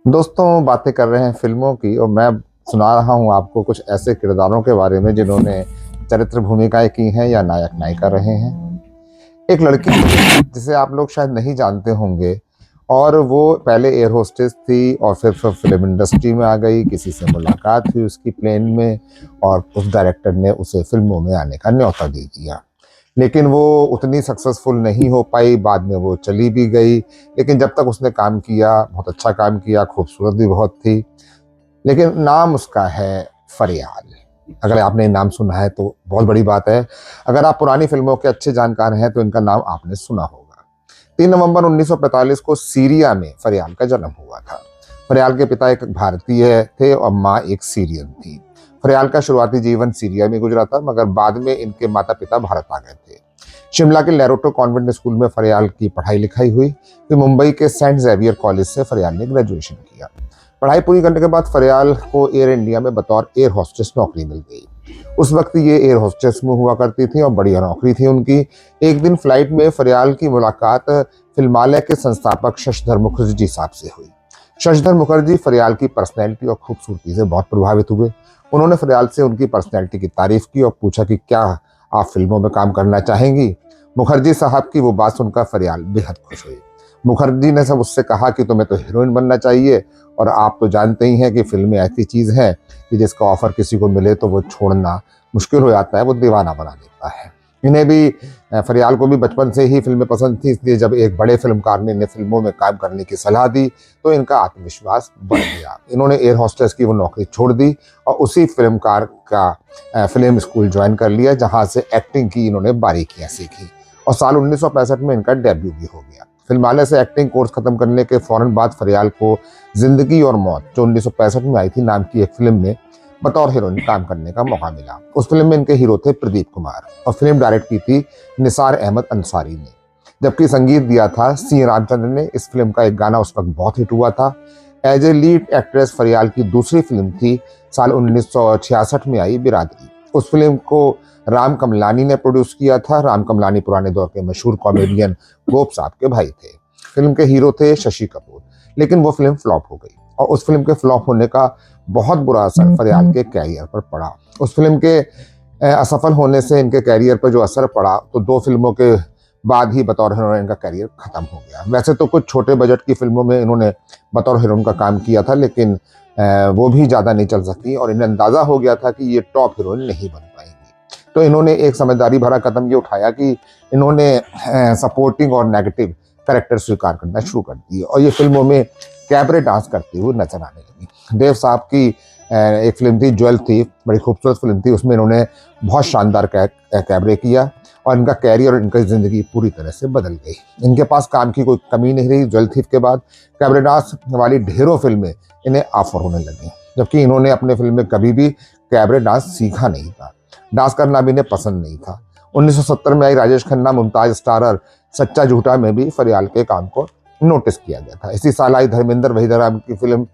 दोस्तों, बातें कर रहे हैं फिल्मों की और मैं सुना रहा हूँ आपको कुछ ऐसे किरदारों के बारे में जिन्होंने चरित्र भूमिकाएं की हैं या नायक नायिका रहे हैं। एक लड़की जिसे आप लोग शायद नहीं जानते होंगे, और वो पहले एयर होस्टेस थी और फिर फिल्म इंडस्ट्री में आ गई। किसी से मुलाकात हुई उसकी प्लेन में और उस डायरेक्टर ने उसे फिल्मों में आने का न्योता दे दिया। लेकिन वो उतनी सक्सेसफुल नहीं हो पाई, बाद में वो चली भी गई। लेकिन जब तक उसने काम किया, बहुत अच्छा काम किया, खूबसूरत भी बहुत थी। लेकिन नाम उसका है फरियाल। अगर आपने नाम सुना है तो बहुत बड़ी बात है। अगर आप पुरानी फिल्मों के अच्छे जानकार हैं तो इनका नाम आपने सुना होगा। 3 नवंबर 1945 को सीरिया में फरियाल का जन्म हुआ था। फरियाल के पिता एक भारतीय थे और माँ एक सीरियन थी। फरियाल का शुरुआती जीवन सीरिया में गुजरा था, मगर बाद में इनके माता पिता भारत आ गए थे। शिमला के लेरोटो कॉन्वेंट स्कूल में फरियाल की पढ़ाई लिखाई हुई। फिर मुंबई के सेंट जेवियर कॉलेज से फरियाल ने ग्रेजुएशन किया। पढ़ाई पूरी करने के बाद फरियाल को एयर इंडिया में बतौर एयर होस्टेस नौकरी मिल गई। उस वक्त ये एयर होस्टेस में हुआ करती थी और बढ़िया नौकरी थी उनकी। एक दिन फ्लाइट में फरियाल की मुलाकात फिल्मालय के संस्थापक शशिधर मुखर्जी साहब से हुई। शशिधर मुखर्जी फरियाल की पर्सनैलिटी और खूबसूरती से बहुत प्रभावित हुए। उन्होंने फरियाल से उनकी पर्सनैलिटी की तारीफ की और पूछा कि क्या आप फिल्मों में काम करना चाहेंगी। मुखर्जी साहब की वो बात सुनकर फरियाल बेहद खुश हुई। मुखर्जी ने सब उससे कहा कि तुम्हें तो हीरोइन बनना चाहिए, और आप तो जानते ही हैं कि फिल्में ऐसी चीज़ है कि जिसका ऑफर किसी को मिले तो वो छोड़ना मुश्किल हो जाता है, वो दीवाना बना देता है। इन्हें भी फरियाल को भी बचपन से ही फिल्में पसंद थी, इसलिए जब एक बड़े फिल्मकार ने इन्हें फिल्मों में काम करने की सलाह दी तो इनका आत्मविश्वास बढ़ गया। इन्होंने एयर होस्टेस की वो नौकरी छोड़ दी और उसी फिल्मकार का फिल्म स्कूल ज्वाइन कर लिया, जहाँ से एक्टिंग की इन्होंने बारीकियाँ सीखी। और साल 1965 में इनका डेब्यू भी हो गया। फिल्मालय से एक्टिंग कोर्स खत्म करने के फौरन बाद फरियाल को जिंदगी और मौत, जो 1965 में आई थी, नाम की एक फिल्म में बतौर हीरोइन काम करने का मौका मिला। उस फिल्म में इनके हीरो थे प्रदीप कुमार और फिल्म डायरेक्ट की थी निसार अहमद अंसारी ने, जबकि संगीत दिया था सी रामचंद्र ने। इस फिल्म का एक गाना उस वक्त बहुत हिट हुआ था। As a lead actress Fariyal की दूसरी फिल्म थी साल 1966 में आई बिरादरी। उस फिल्म को राम कमलानी ने प्रोड्यूस किया था। राम कमलानी पुराने दौर के मशहूर कॉमेडियन गोप साहब के भाई थे। फिल्म के हीरो थे शशि कपूर, लेकिन वो फिल्म फ्लॉप हो गई और उस फिल्म के फ्लॉप होने का बहुत बुरा असर फरियाल के कैरियर पर पड़ा। उस फिल्म के असफल होने से इनके कैरियर पर जो असर पड़ा, तो 2 फिल्मों के बाद ही बतौर हीरोइन इनका कैरियर खत्म हो गया। वैसे तो कुछ छोटे बजट की फिल्मों में इन्होंने बतौर हीरोइन का काम किया था, लेकिन वो भी ज़्यादा नहीं चल सकी और इन्हें अंदाज़ा हो गया था कि ये टॉप हीरोइन नहीं बन पाएंगी। तो इन्होंने एक समझदारी भरा कदम ये उठाया कि इन्होंने सपोर्टिंग और नेगेटिव कैरेक्टर स्वीकार करना शुरू कर दिए और ये फिल्मों में कैबरे डांस करते हुए नजर आने लगी। देव साहब की एक फिल्म थी ज्वेल थी, बड़ी खूबसूरत फिल्म थी। उसमें इन्होंने बहुत शानदार कैबरे किया और इनका कैरियर और इनकी ज़िंदगी पूरी तरह से बदल गई। इनके पास काम की कोई कमी नहीं रही। ज्वेल थीफ के बाद कैबरे डांस वाली ढेरों फिल्में इन्हें ऑफर होने लगी, जबकि इन्होंने अपने फिल्म में कभी भी कैबरे डांस सीखा नहीं था। डांस करना भी इन्हें पसंद नहीं था। 1970 में आई राजेश खन्ना मुमताज स्टारर सच्चा झूठा में भी फरियाल के काम को नोटिस किया गया था। इसी साल आई धर्मेंद्र वहीदराम की फिल्म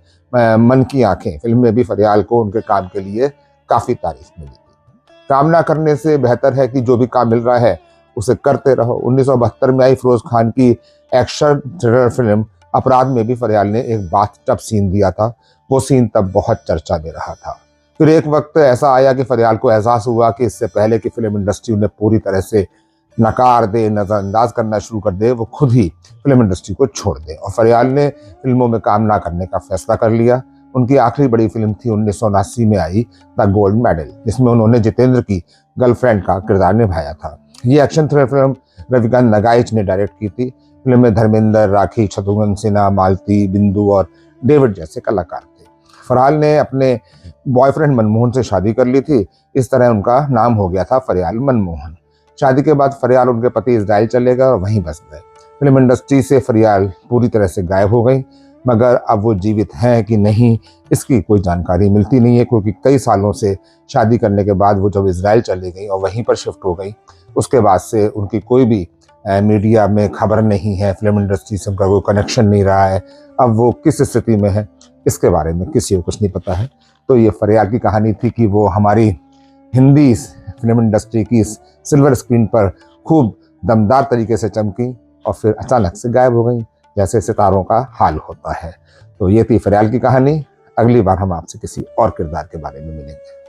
मन की आंखें, फिल्म में भी फरियाल को उनके काम के लिए काफ़ी तारीफ मिली थी। काम ना करने से बेहतर है कि जो भी काम मिल रहा है उसे करते रहो। 1972 में आई फिरोज खान की एक्शन थ्रिलर फिल्म अपराध में भी फरियाल ने एक बाथटब सीन दिया था। वो सीन तब बहुत चर्चा में रहा था। फिर एक वक्त ऐसा आया कि फरियाल को एहसास हुआ कि इससे पहले कि फिल्म इंडस्ट्री उन्हें पूरी तरह से नकार दे, नज़रअंदाज करना शुरू कर दे, वो खुद ही फिल्म इंडस्ट्री को छोड़ दे और फरियाल ने फिल्मों में काम ना करने का फैसला कर लिया। उनकी आखिरी बड़ी फिल्म थी 1979 में आई द गोल्ड मेडल, जिसमें उन्होंने जितेंद्र की गर्लफ्रेंड का किरदार निभाया था। ये action thriller film Ravikant Nagaich ने डायरेक्ट की थी। फिल्म में धर्मेंद्र, राखी, शत्रुघ्न सिन्हा, मालती, बिंदु और डेविड जैसे कलाकार थे। फरहाल ने अपने बॉयफ्रेंड मनमोहन से शादी कर ली थी। इस तरह उनका नाम हो गया था फरियाल मनमोहन। शादी के बाद फरियाल उनके पति इजराइल चले गए और वहीं बस गए। फिल्म इंडस्ट्री से फरियाल पूरी तरह से गायब हो गई, मगर अब वो जीवित हैं कि नहीं इसकी कोई जानकारी मिलती नहीं है, क्योंकि कई सालों से शादी करने के बाद वो जब इजराइल चली गई और वहीं पर शिफ्ट हो गई, उसके बाद से उनकी कोई भी मीडिया में खबर नहीं है। फिल्म इंडस्ट्री से उनका कोई कनेक्शन नहीं रहा है। अब वो किस स्थिति में है इसके बारे में किसी को कुछ नहीं पता है। तो ये फरियाल की कहानी थी कि वो हमारी हिंदी फिल्म इंडस्ट्री की सिल्वर स्क्रीन पर खूब दमदार तरीके से चमकी और फिर अचानक से गायब हो गई। जैसे सितारों का हाल होता है। तो ये थी फरियाल की कहानी। अगली बार हम आपसे किसी और किरदार के बारे में मिलेंगे।